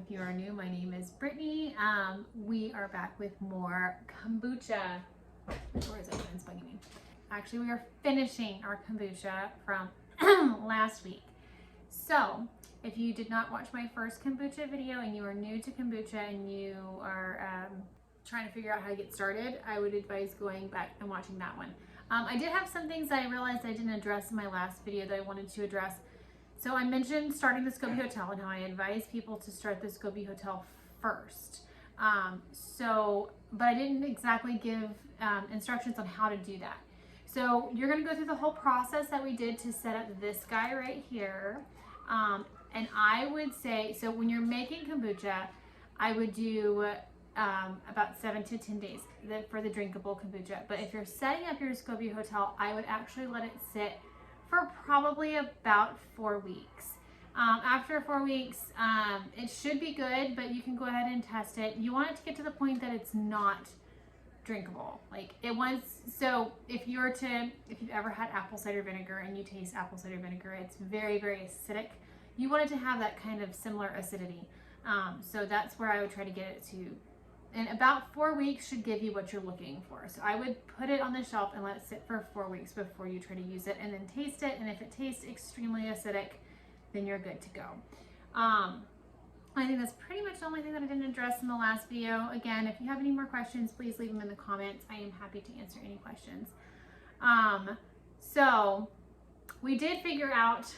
if you are new, my name is Brittany. We are back with more kombucha. Or is it? It's bugging me. Actually, we are finishing our kombucha from last week. So, if you did not watch my first kombucha video and you are new to kombucha and you are trying to figure out how to get started, I would advise going back and watching that one. I did have some things that I realized I didn't address in my last video that I wanted to address. So I mentioned starting the Scoby Hotel and how I advise people to start the Scoby Hotel first. But I didn't exactly give instructions on how to do that. So you're gonna go through the whole process that we did to set up this guy right here. And I would say, so when you're making kombucha, I would do about 7 to 10 days for the drinkable kombucha. But if you're setting up your Scoby Hotel, I would actually let it sit for probably about 4 weeks. After 4 weeks, it should be good, but you can go ahead and test it. You want it to get to the point that it's not drinkable. Like it wants, so if you've ever had apple cider vinegar and you taste apple cider vinegar, it's very, very acidic. You want it to have that kind of similar acidity. So that's where I would try to get it to. And about 4 weeks should give you what you're looking for. So I would put it on the shelf and let it sit for 4 weeks before you try to use it, and then taste it. And if it tastes extremely acidic, then you're good to go. I think that's pretty much the only thing that I didn't address in the last video. Again, if you have any more questions, please leave them in the comments. I am happy to answer any questions. So we did figure out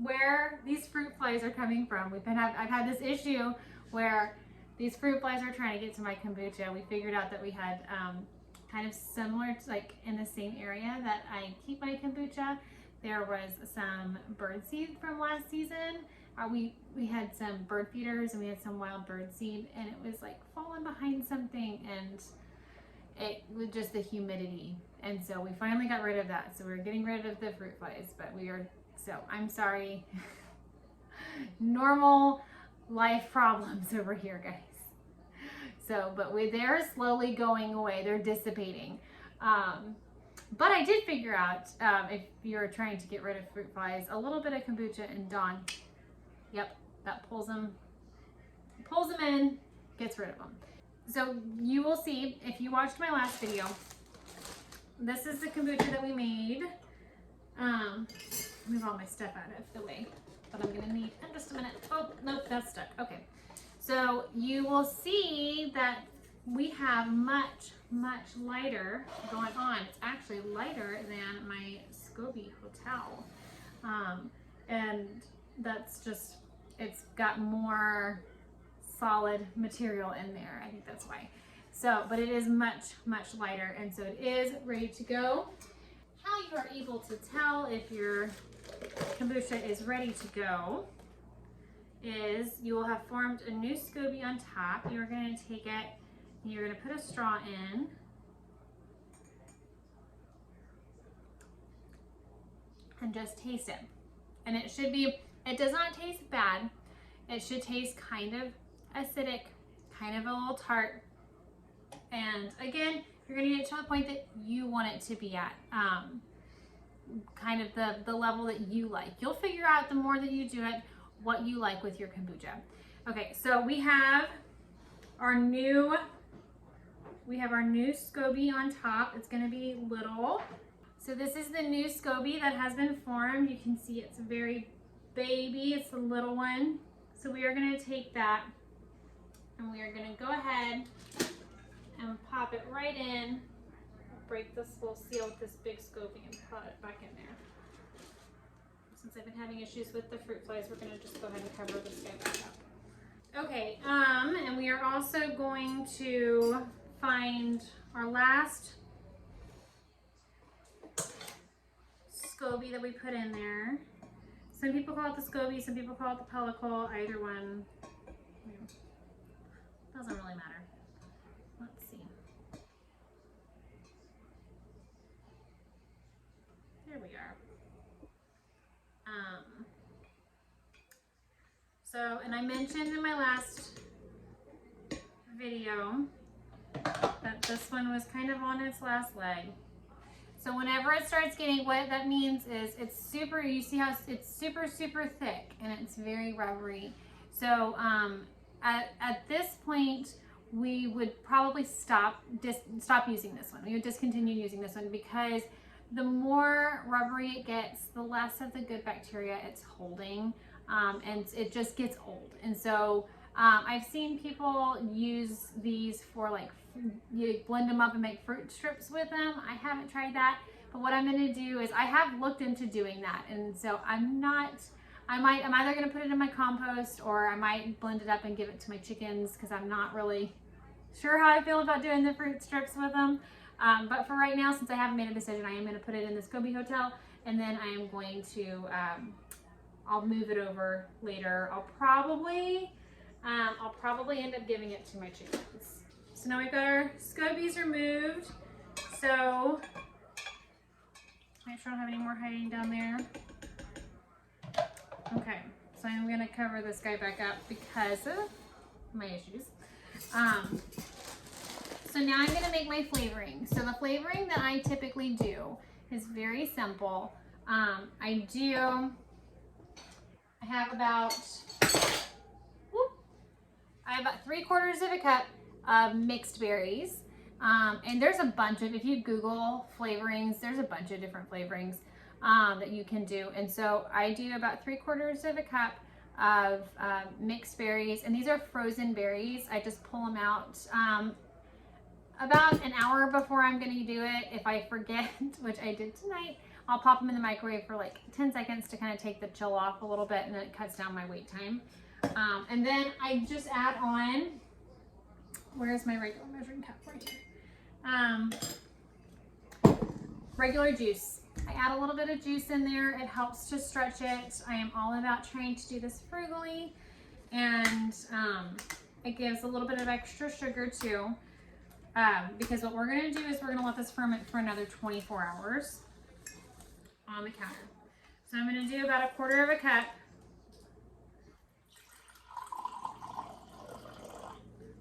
where these fruit flies are coming from. I've had this issue where these fruit flies are trying to get to my kombucha. We figured out that we had kind of similar, like in the same area that I keep my kombucha. There was some bird seed from last season. We had some bird feeders and we had some wild bird seed, and it was like falling behind something, and it was just the humidity. And so we finally got rid of that. So we're getting rid of the fruit flies, but I'm sorry. Normal life problems over here, guys. So, but they're slowly going away. They're dissipating. But I did figure out, if you're trying to get rid of fruit flies, a little bit of kombucha and Dawn. Yep, that pulls them in, gets rid of them. So you will see, if you watched my last video, this is the kombucha that we made. Move all my stuff out of the way, but I'm gonna need, in just a minute. Oh, nope, that's stuck. Okay. So you will see that we have much, much lighter going on. It's actually lighter than my Scoby Hotel. And that's just, it's got more solid material in there. I think that's why. So, but it is much, much lighter. And so it is ready to go. How you are able to tell if your kombucha is ready to go is you will have formed a new Scoby on top. You're going to take it and you're going to put a straw in. And just taste it. And it does not taste bad. It should taste kind of acidic, kind of a little tart. And again, you're going to get to the point that you want it to be at. Kind of the level that you like. You'll figure out the more that you do it, what you like with your kombucha. Okay, so we have our new Scoby on top. It's going to be little. So this is the new Scoby that has been formed. You can see it's very baby. It's the little one. So we are going to take that and we are going to go ahead and pop it right in. Break this little seal with this big Scoby and put it back in there. Since I've been having issues with the fruit flies, we're going to just go ahead and cover this guy back up. Okay, and we are also going to find our last Scoby that we put in there. Some people call it the Scoby, some people call it the pellicle. Either one, doesn't really matter. Let's see. There we are. And I mentioned in my last video that this one was kind of on its last leg. So whenever it starts getting wet, that means is it's super, you see how it's super, super thick and it's very rubbery. So at this point, we would probably stop using this one. We would discontinue using this one because the more rubbery it gets, the less of the good bacteria it's holding, and it just gets old. And so I've seen people use these for like, you blend them up and make fruit strips with them. I haven't tried that, but what I'm going to do is I have looked into doing that, and so I'm either going to put it in my compost, or I might blend it up and give it to my chickens, because I'm not really sure how I feel about doing the fruit strips with them. But for right now, since I haven't made a decision, I am going to put it in the Scoby hotel, and then I am going to, I'll move it over later. I'll probably end up giving it to my chickens. So now we've got our Scobies removed. So make sure I don't have any more hiding down there. Okay, so I'm going to cover this guy back up because of my issues. So now I'm going to make my flavoring. So the flavoring that I typically do is very simple. I have about 3/4 of a cup of mixed berries. And there's a bunch of, if you Google flavorings, there's a bunch of different flavorings that you can do. And so I do about 3/4 of a cup of mixed berries, and these are frozen berries. I just pull them out about an hour before I'm going to do it. If I forget, which I did tonight, I'll pop them in the microwave for like 10 seconds to kind of take the chill off a little bit, and then it cuts down my wait time. And then I just add on, where's my regular measuring cup? Right here. Regular juice. I add a little bit of juice in there. It helps to stretch it. I am all about trying to do this frugally, and it gives a little bit of extra sugar too, because what we're going to do is we're going to let this ferment for another 24 hours on the counter. So I'm going to do about 1/4 of a cup.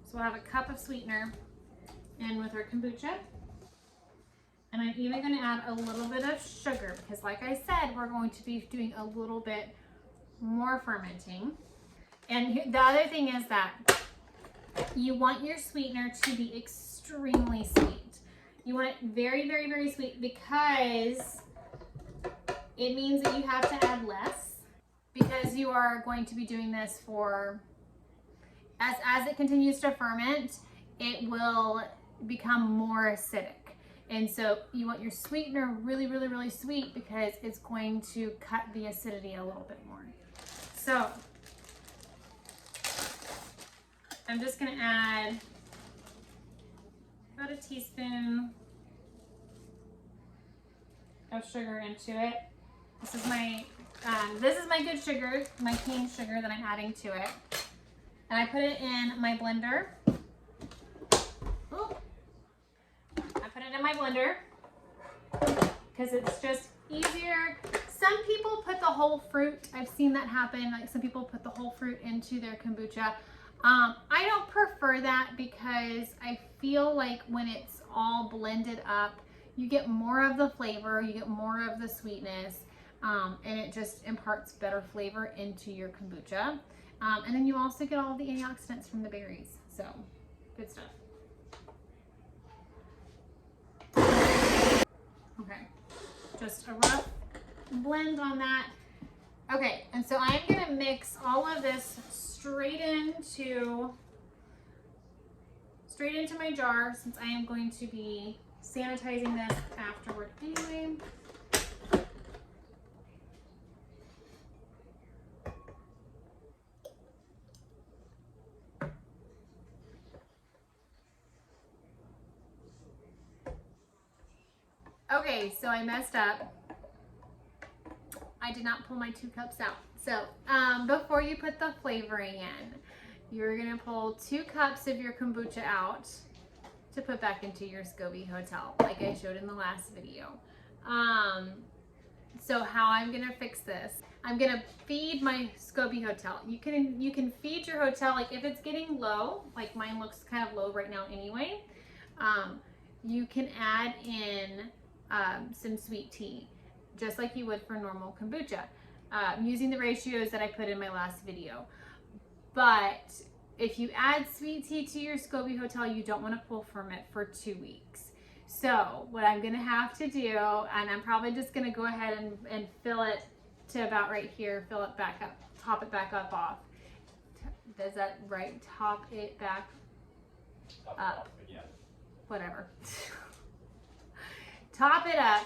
So we'll have a cup of sweetener in with our kombucha. And I'm even going to add a little bit of sugar, because like I said, we're going to be doing a little bit more fermenting. And the other thing is that you want your sweetener to be extremely sweet. You want it very, very, very sweet, because it means that you have to add less, because you are going to be doing this for, as it continues to ferment, it will become more acidic. And so you want your sweetener really, really, really sweet, because it's going to cut the acidity a little bit more. So I'm just going to add about a teaspoon of sugar into it. This is my good sugar, my cane sugar that I'm adding to it. And I put it in my blender. Ooh. I put it in my blender because it's just easier. Some people put the whole fruit. I've seen that happen. Like, some people put the whole fruit into their kombucha. I don't prefer that, because I feel like when it's all blended up, you get more of the flavor, you get more of the sweetness, and it just imparts better flavor into your kombucha. And then you also get all the antioxidants from the berries. So, good stuff. Okay, just a rough blend on that. Okay, and so I'm going to mix all of this straight into my jar, since I am going to be sanitizing this afterward anyway. Okay, so I messed up. I did not pull my 2 cups out. So before you put the flavoring in, you're gonna pull 2 cups of your kombucha out to put back into your Scoby hotel, like I showed in the last video. So how I'm gonna fix this, I'm gonna feed my Scoby hotel. You can feed your hotel, like if it's getting low, like mine looks kind of low right now anyway, you can add in some sweet tea, just like you would for normal kombucha, using the ratios that I put in my last video. But if you add sweet tea to your Scoby hotel, you don't want to pull from it for 2 weeks. So what I'm going to have to do, and I'm probably just going to go ahead and fill it to about right here, fill it back up, top it back up off. Does that right? Top it back up. Yeah. Whatever. Top it up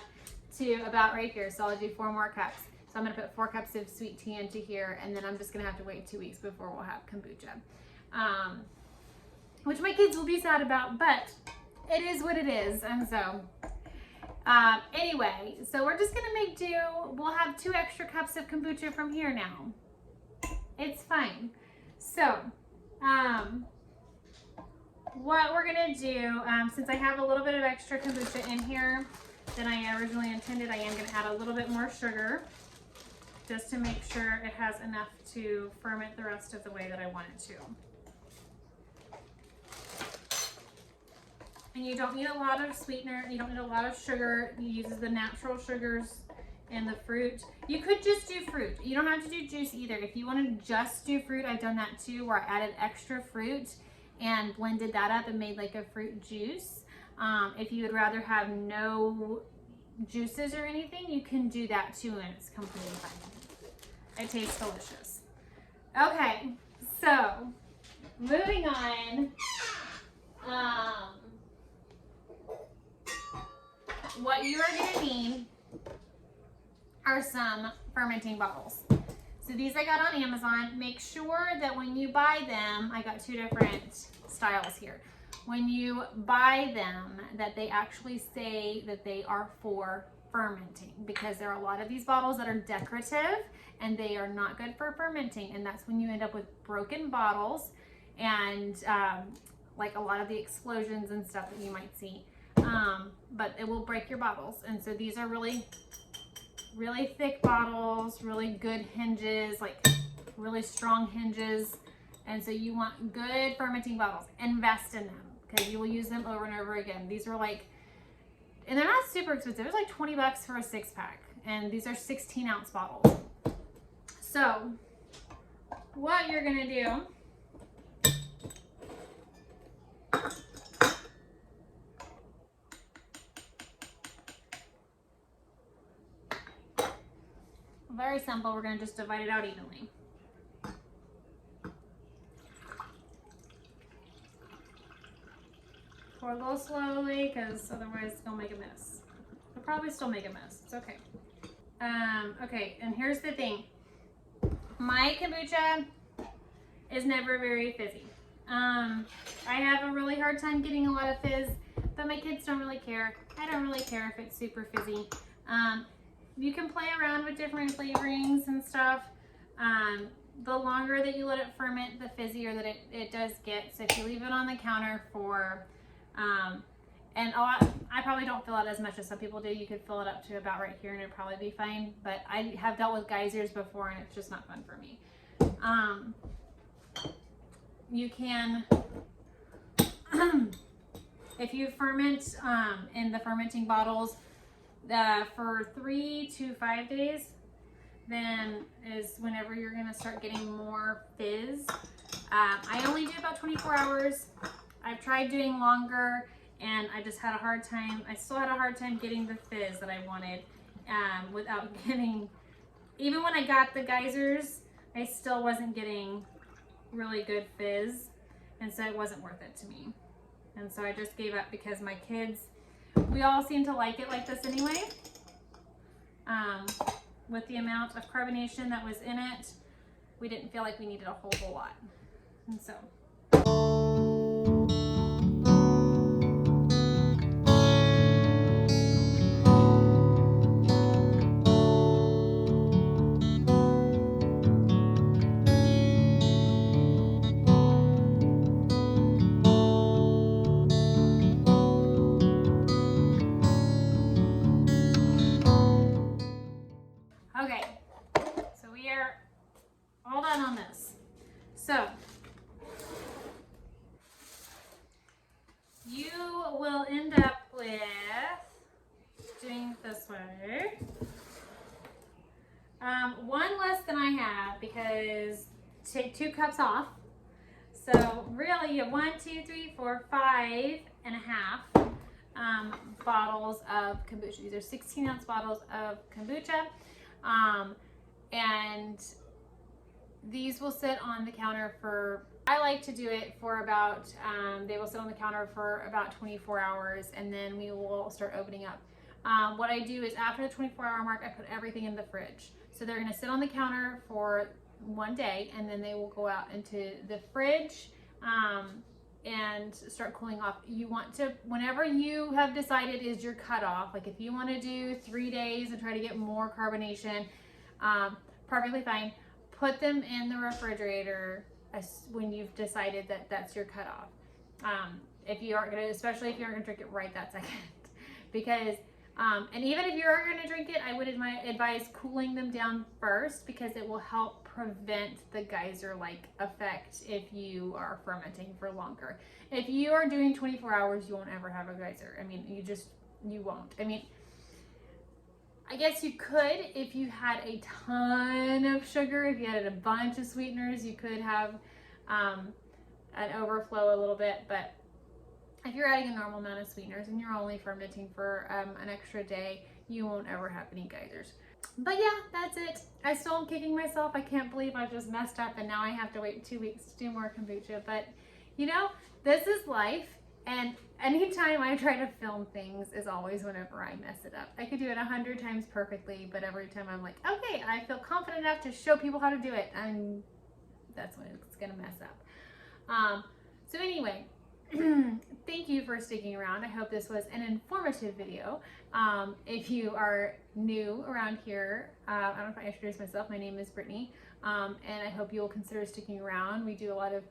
to about right here. So I'll do 4 more cups. So I'm going to put 4 cups of sweet tea into here, and then I'm just going to have to wait 2 weeks before we'll have kombucha. Which my kids will be sad about, but it is what it is. And so anyway, so we're just going to make do. We'll have 2 extra cups of kombucha from here now. It's fine. So what we're going to do, since I have a little bit of extra kombucha in here than I originally intended, I am going to add a little bit more sugar just to make sure it has enough to ferment the rest of the way that I want it to. And you don't need a lot of sweetener, you don't need a lot of sugar. It uses the natural sugars and the fruit. You could just do fruit. You don't have to do juice either. If you want to just do fruit, I've done that too, where I added extra fruit and blended that up and made like a fruit juice. If you would rather have no juices or anything, you can do that too, and it's completely fine. It tastes delicious. Okay, so moving on. What you are going to need are some fermenting bottles. So these I got on Amazon. Make sure that when you buy them, I got 2 different styles here. When you buy them, that they actually say that they are for fermenting, because there are a lot of these bottles that are decorative and they are not good for fermenting, and that's when you end up with broken bottles and like a lot of the explosions and stuff that you might see. But it will break your bottles, and so these are really thick bottles, really good hinges, like really strong hinges, and so you want good fermenting bottles. Invest in them because you will use them over and over again. These are like, and they're not super expensive. It's like 20 bucks for a 6-pack, and these are 16-ounce bottles. So what you're gonna do very simple. We're going to just divide it out evenly. Pour a little slowly, because otherwise it's going to make a mess. It'll probably still make a mess. It's okay. Okay, and here's the thing. My kombucha is never very fizzy. I have a really hard time getting a lot of fizz, but my kids don't really care. I don't really care if it's super fizzy. You can play around with different flavorings and stuff. The longer that you let it ferment, the fizzier that it does get. So if you leave it on the counter for, I probably don't fill it as much as some people do. You could fill it up to about right here and it'd probably be fine. But I have dealt with geysers before and it's just not fun for me. You can, if you ferment in the fermenting bottles, for 3 to 5 days, then is whenever you're going to start getting more fizz. I only do about 24 hours. I've tried doing longer and I just had a hard time. I still had a hard time getting the fizz that I wanted without getting, even when I got the geysers, I still wasn't getting really good fizz, and so it wasn't worth it to me. And so I just gave up because my kids, we all seem to like it like this anyway. With the amount of carbonation that was in it, we didn't feel like we needed a whole lot. And so. Okay, so we are all done on this. So you will end up with doing it this way. One less than I have because take 2 cups off. So really you have 1, 2, 3, 4, 5 and a half bottles of kombucha. These are 16-ounce bottles of kombucha. And these will sit on the counter for, I like to do it for about, they will sit on the counter for about 24 hours, and then we will start opening up. What I do is after the 24-hour mark, I put everything in the fridge. So they're gonna sit on the counter for 1 day, and then they will go out into the fridge and start cooling off. You want to, whenever you have decided is your cutoff, like if you want to do 3 days and try to get more carbonation, perfectly fine. Put them in the refrigerator when you've decided that that's your cutoff. If you aren't gonna, especially if you aren't gonna drink it right that second, because and even if you are going to drink it, I would advise cooling them down first, because it will help prevent the geyser-like effect if you are fermenting for longer. If you are doing 24 hours, you won't ever have a geyser. I mean, you won't. I mean, I guess you could if you had a ton of sugar, if you had a bunch of sweeteners, you could have an overflow a little bit, but if you're adding a normal amount of sweeteners and you're only fermenting for an extra day, you won't ever have any geysers. But yeah, that's it. I still am kicking myself. I can't believe I just messed up and now I have to wait 2 weeks to do more kombucha. But you know, this is life, and anytime I try to film things is always whenever I mess it up. I could do it 100 times perfectly, but every time I'm like, okay, I feel confident enough to show people how to do it, and that's when it's gonna mess up. So anyway, thank you for sticking around. I hope this was an informative video. If you are new around here, I don't know if I introduced myself. My name is Brittany, and I hope you'll consider sticking around. We do a lot of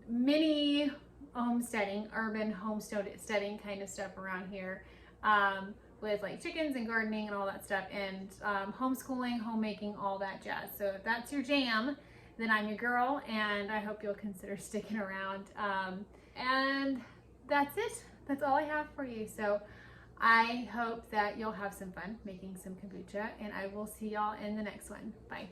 mini homesteading, urban homesteading kind of stuff around here, with like chickens and gardening and all that stuff, and homeschooling, homemaking, all that jazz. So if that's your jam, then I'm your girl, and I hope you'll consider sticking around. And that's it. That's all I have for you. So I hope that you'll have some fun making some kombucha, and I will see y'all in the next one. Bye.